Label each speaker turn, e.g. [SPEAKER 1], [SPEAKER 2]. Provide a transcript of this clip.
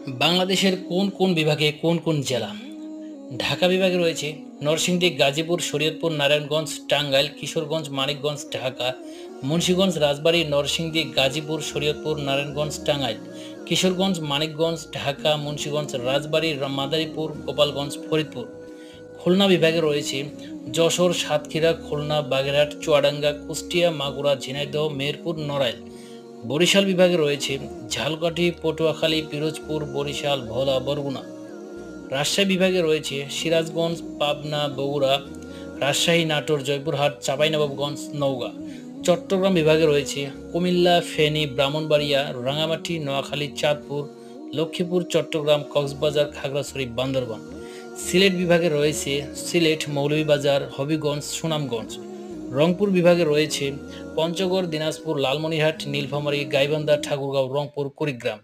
[SPEAKER 1] বাংলাদেশের কোন কোন বিভাগে কোন কোন জেলা? ঢাকা বিভাগে রয়েছে নরসিংদী, গাজীপুর, শরীয়তপুর, নারায়ণগঞ্জ, টাঙ্গাইল, কিশোরগঞ্জ, মানিকগঞ্জ, ঢাকা, মুন্সিগঞ্জ, রাজবাড়ী, নরসিংদী, গাজীপুর, শরীয়তপুর, নারায়ণগঞ্জ, টাঙ্গাইল, কিশোরগঞ্জ, মানিকগঞ্জ, ঢাকা, মুন্সিগঞ্জ, রাজবাড়ী, মাদারীপুর, গোপালগঞ্জ, ফরিদপুর। খুলনা বিভাগে রয়েছে যশোর, সাতক্ষীরা, খুলনা, বাগেরহাট, চুয়াডাঙ্গা, কুষ্টিয়া, মাগুরা, ঝিনাইদহ, মেহেরপুর, নড়াইল। বরিশাল বিভাগে রয়েছে ঝালকাঠি, পটুয়াখালী, পিরোজপুর, বরিশাল, ভোলা, বরগুনা। রাজশাহী বিভাগে রয়েছে সিরাজগঞ্জ, পাবনা, বগুড়া, রাজশাহী, নাটোর, জয়পুরহাট, চাঁপাইনবাবগঞ্জ, নওগাঁ। চট্টগ্রাম বিভাগে রয়েছে কুমিল্লা, ফেনী, ব্রাহ্মণবাড়িয়া, রাঙামাটি, নোয়াখালী, চাঁদপুর, লক্ষ্মীপুর, চট্টগ্রাম, কক্সবাজার, খাগড়াছড়ি, বান্দরবান। সিলেট বিভাগে রয়েছে সিলেট, মৌলভীবাজার, হবিগঞ্জ, সুনামগঞ্জ। রংপুর বিভাগে রয়েছে পঞ্চগড়, দিনাজপুর, লালমনিরহাট, নীলফামারী, গাইবান্ধা, ঠাকুরগাঁও, রংপুর, কুড়িগ্রাম।